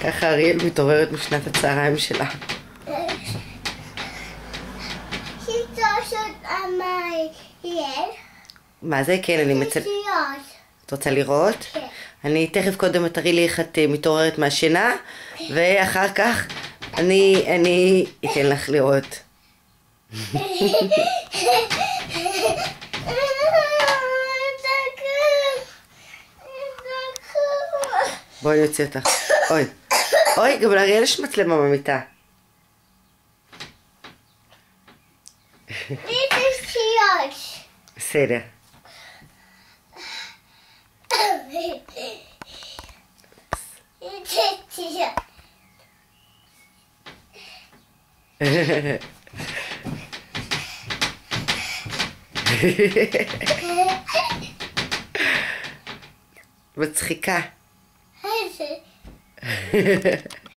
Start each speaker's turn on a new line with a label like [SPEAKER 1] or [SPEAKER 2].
[SPEAKER 1] ככה אריאל מתעוררת משנת הצהריים שלה. מה זה? כן, אני מצלמת. את רוצה לראות?
[SPEAKER 2] כן.
[SPEAKER 1] אני תכף קודם תראי לי איך את מתעוררת מהשינה, ואחר כך אני אתן לך לראות. בואי נוציא אותך. אוי. אוי, גם לאריאל יש מצלמה במיטה. בסדר. מצחיקה.